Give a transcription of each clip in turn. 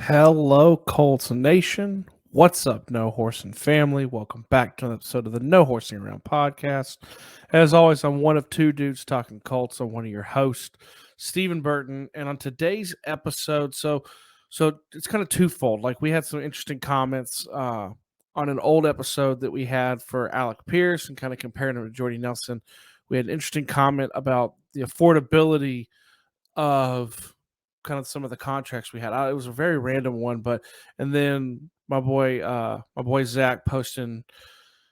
Hello, Colts Nation. What's up, No Horsing family? Welcome back to an episode of the No Horsing Around podcast. As always, I'm one of two dudes talking Colts. I'm one of your hosts, Stephen Burton. And on today's episode, so it's kind of twofold. Like we had some interesting comments on an old episode that we had for Alec Pierce and kind of comparing him to Jordy Nelson. We had an interesting comment about the affordability of kind of some of the contracts we had. It was a very random one, but and then my boy Zach posting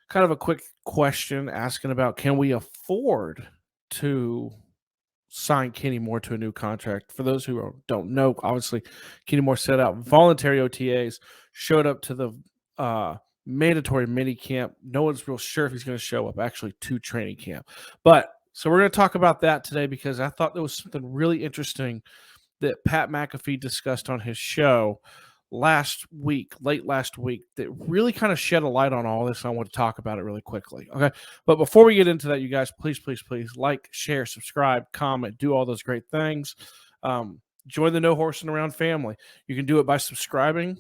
kind of a quick question asking about can we afford to sign Kenny Moore to a new contract. For those who don't know, obviously Kenny Moore set out voluntary OTAs, showed up to the mandatory mini camp. No one's real sure if he's going to show up actually to training camp. But so we're going to talk about that today because I thought there was something really interesting that Pat McAfee discussed on his show late last week, that really kind of shed a light on all this. And I want to talk about it really quickly. Okay. But before we get into that, you guys, please like, share, subscribe, comment, do all those great things. Join the No Horsing Around family. You can do it by subscribing.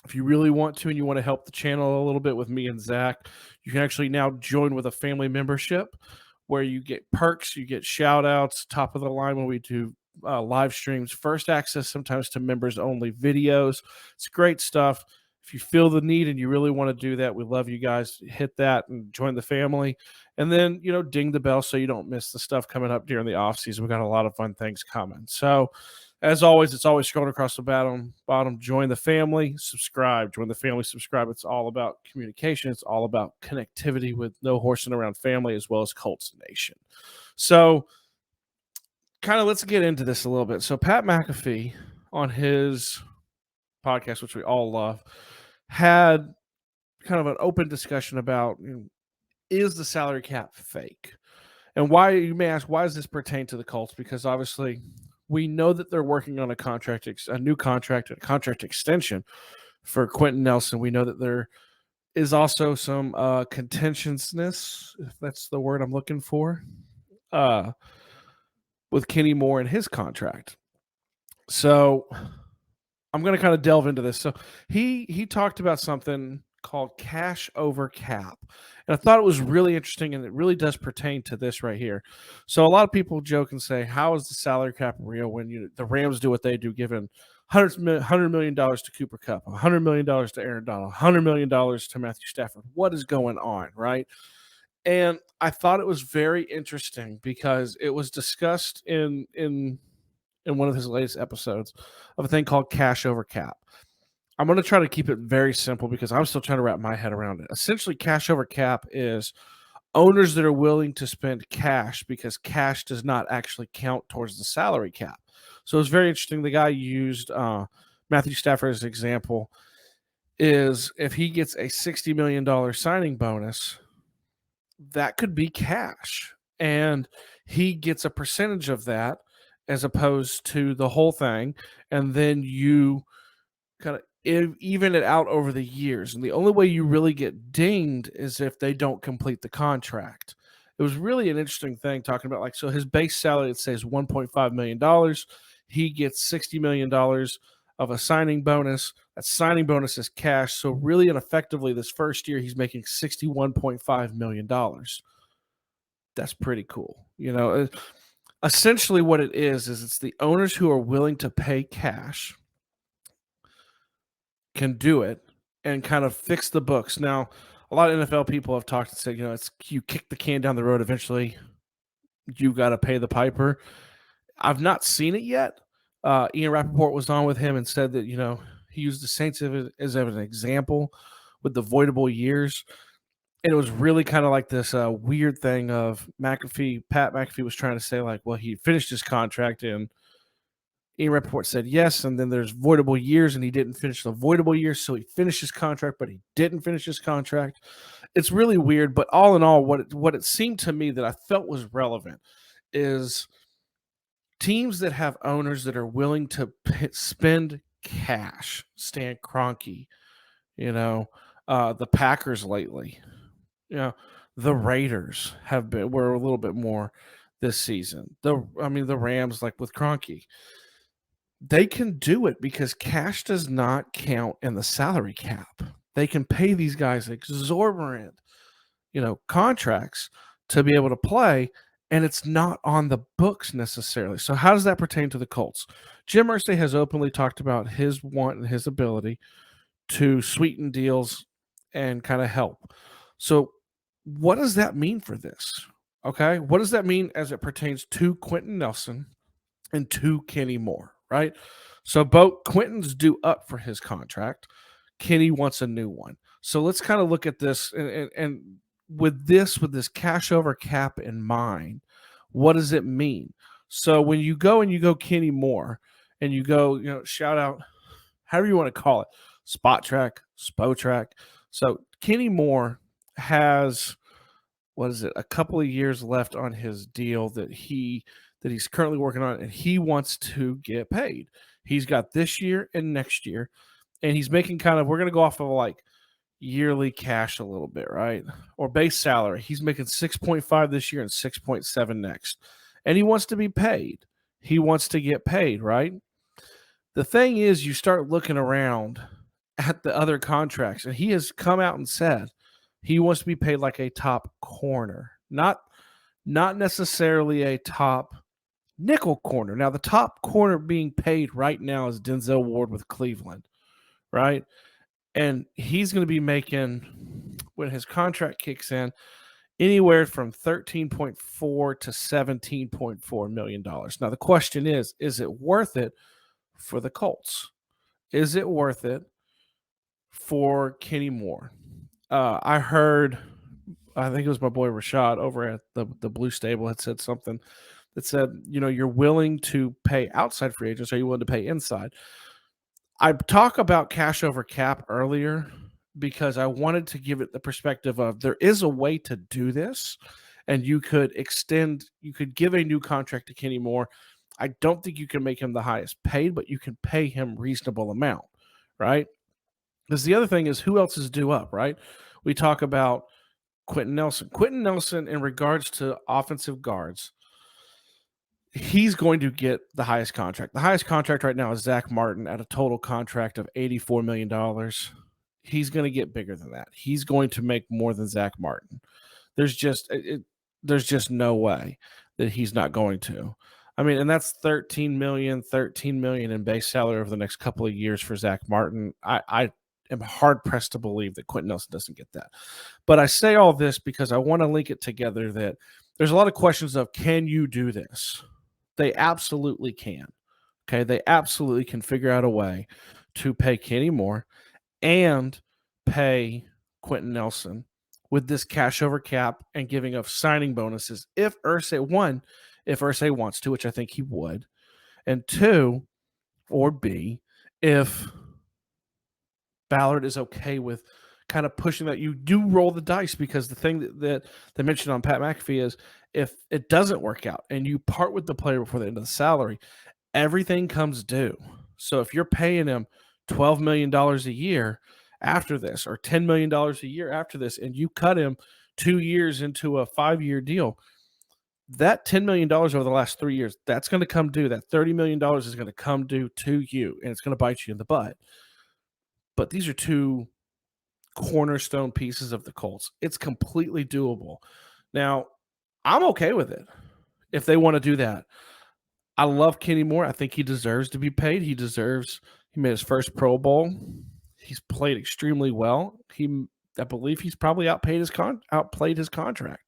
If you really want to and you want to help the channel a little bit with me and Zach, you can actually now join with a family membership where you get perks, you get shout outs, top of the line when we do live streams, first access sometimes to members only videos. It's great stuff. If you feel the need and you really want to do that, we love you guys. Hit that and join the family. And then, ding the bell so you don't miss the stuff coming up during the offseason. We got a lot of fun things coming. So, as always, it's always scrolling across the bottom. Join the family, subscribe. Join the family, subscribe. It's all about communication. It's all about connectivity with No Horsing Around family as well as Colts Nation. So, kind of let's get into this a little bit. So, Pat McAfee on his podcast, which we all love, had kind of an open discussion about is the salary cap fake? And why, you may ask, why does this pertain to the Colts? Because obviously we know that they're working on a new contract, a contract extension for Quenton Nelson. We know that there is also some contentiousness, if that's the word I'm looking for, with Kenny Moore and his contract. So I'm going to kind of delve into this. So he talked about something called cash over cap. And I thought it was really interesting, and it really does pertain to this right here. So a lot of people joke and say, how is the salary cap real when the Rams do what they do, giving $100 million to Cooper Kupp, $100 million to Aaron Donald, $100 million to Matthew Stafford? What is going on, right? And I thought it was very interesting because it was discussed in one of his latest episodes of a thing called cash over cap. I'm going to try to keep it very simple because I'm still trying to wrap my head around it. Essentially, cash over cap is owners that are willing to spend cash because cash does not actually count towards the salary cap. So it's very interesting. The guy used Matthew Stafford as an example. Is if he gets a $60 million signing bonus, that could be cash. And he gets a percentage of that as opposed to the whole thing. And then you kind of even it out over the years. And the only way you really get dinged is if they don't complete the contract. It was really an interesting thing talking about, so his base salary, it says $1.5 million. He gets $60 million of a signing bonus. That signing bonus is cash. So really and effectively this first year, he's making $61.5 million. That's pretty cool. Essentially what it is it's the owners who are willing to pay cash can do it and kind of fix the books. Now, a lot of NFL people have talked and said, it's you kick the can down the road. Eventually, you got to pay the piper. I've not seen it yet. Ian Rappaport was on with him and said that, he used the Saints as an example with the voidable years. And it was really kind of like this weird thing of Pat McAfee was trying to say, well, he finished his contract and Ian Rappaport said yes, and then there's voidable years, and he didn't finish the voidable years, so he finished his contract, but he didn't finish his contract. It's really weird, but all in all, what it seemed to me that I felt was relevant is teams that have owners that are willing to spend cash. Stan Kroenke, the Packers lately, the Raiders were a little bit more this season. The Rams, like with Kroenke. they can do it because cash does not count in the salary cap. They can pay these guys exorbitant, contracts to be able to play, and it's not on the books necessarily. So how does that pertain to the Colts? Jim Irsay has openly talked about his want and his ability to sweeten deals and kind of help. So what does that mean for this? Okay. What does that mean as it pertains to Quenton Nelson and to Kenny Moore, right? So both Quentin's due up for his contract. Kenny wants a new one. So let's kind of look at this and with this cash over cap in mind, what does it mean? So when you go Kenny Moore and you go, shout out, however you want to call it, spot track, spo track. So Kenny Moore has, what is it, a couple of years left on his deal that he's currently working on, and he wants to get paid. He's got this year and next year, and he's making we're going to go off of like yearly cash a little bit, right? Or base salary. He's making 6.5 this year and 6.7 next. And he wants to be paid. He wants to get paid, right? The thing is, you start looking around at the other contracts, and he has come out and said he wants to be paid like a top corner, not necessarily a top nickel corner. Now, the top corner being paid right now is Denzel Ward with Cleveland, right? And he's going to be making, when his contract kicks in, anywhere from $13.4 to $17.4 million. Now, the question is it worth it for the Colts? Is it worth it for Kenny Moore? I heard, I think it was my boy Rashad over at the Blue Stable had said something that said, you're willing to pay outside free agents. Are you willing to pay inside? I talked about cash over cap earlier because I wanted to give it the perspective of there is a way to do this, and you could give a new contract to Kenny Moore. I don't think you can make him the highest paid, but you can pay him reasonable amount, right? Because the other thing is, who else is due up, right? We talk about Quenton Nelson. Quenton Nelson, in regards to offensive guards, he's going to get the highest contract. The highest contract right now is Zach Martin at a total contract of $84 million. He's going to get bigger than that. He's going to make more than Zach Martin. There's just no way that he's not going to. I mean, and that's $13 million in base salary over the next couple of years for Zach Martin. I am hard pressed to believe that Quenton Nelson doesn't get that. But I say all this because I want to link it together that there's a lot of questions of, can you do this? They absolutely can. Okay, they absolutely can figure out a way to pay Kenny Moore and pay Quenton Nelson with this cash over cap and giving of signing bonuses if Irsay wants to, which I think he would, and two, or B, if Ballard is okay with kind of pushing that. You do roll the dice, because the thing that they mentioned on Pat McAfee is, if it doesn't work out and you part with the player before the end of the salary, everything comes due. So if you're paying him $12 million a year after this, or $10 million a year after this, and you cut him 2 years into a 5-year deal, that $10 million over the last 3 years, that's going to come due. That $30 million is going to come due to you, and it's going to bite you in the butt. But these are two cornerstone pieces of the Colts. It's completely doable. Now, I'm okay with it if they want to do that. I love Kenny Moore. I think he deserves to be paid. He made his first Pro Bowl. He's played extremely well. I believe he's probably outplayed his contract.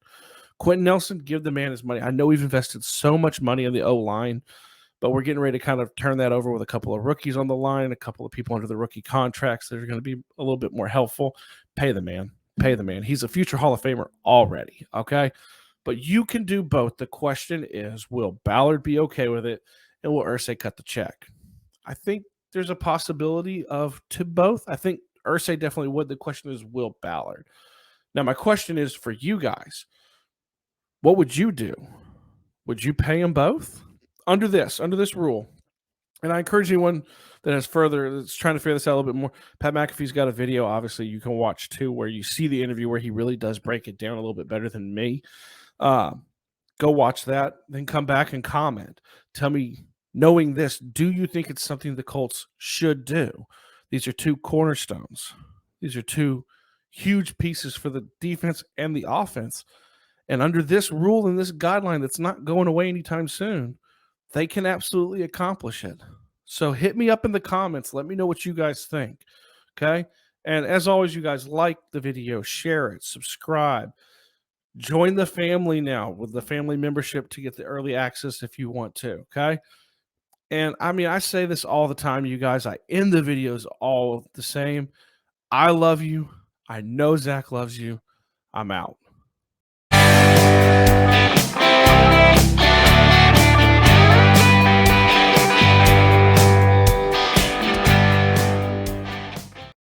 Quenton Nelson, give the man his money. I know we've invested so much money in the O-line, but we're getting ready to kind of turn that over with a couple of rookies on the line, a couple of people under the rookie contracts that are going to be a little bit more helpful. Pay the man. Pay the man. He's a future Hall of Famer already, okay? But you can do both. The question is, will Ballard be okay with it, and will Irsay cut the check? I think there's a possibility to both. I think Irsay definitely would. The question is, will Ballard? Now, my question is for you guys. What would you do? Would you pay them both under this rule? And I encourage anyone that's trying to figure this out a little bit more. Pat McAfee's got a video, obviously, you can watch too, where you see the interview where he really does break it down a little bit better than me. Go watch that, then come back and comment. Tell me Knowing this, do you think it's something the Colts should do? These are two cornerstones. These are two huge pieces for the defense and the offense. And under this rule and this guideline that's not going away anytime soon, they can absolutely accomplish it. So hit me up in the comments. Let me know what you guys think. Okay. And as always, you guys like the video, share it, subscribe, join the family now with the family membership to get the early access if you want to. Okay. And I mean, I say this all the time, you guys. I end the videos all the same. I love you. I know Zach loves you. I'm out.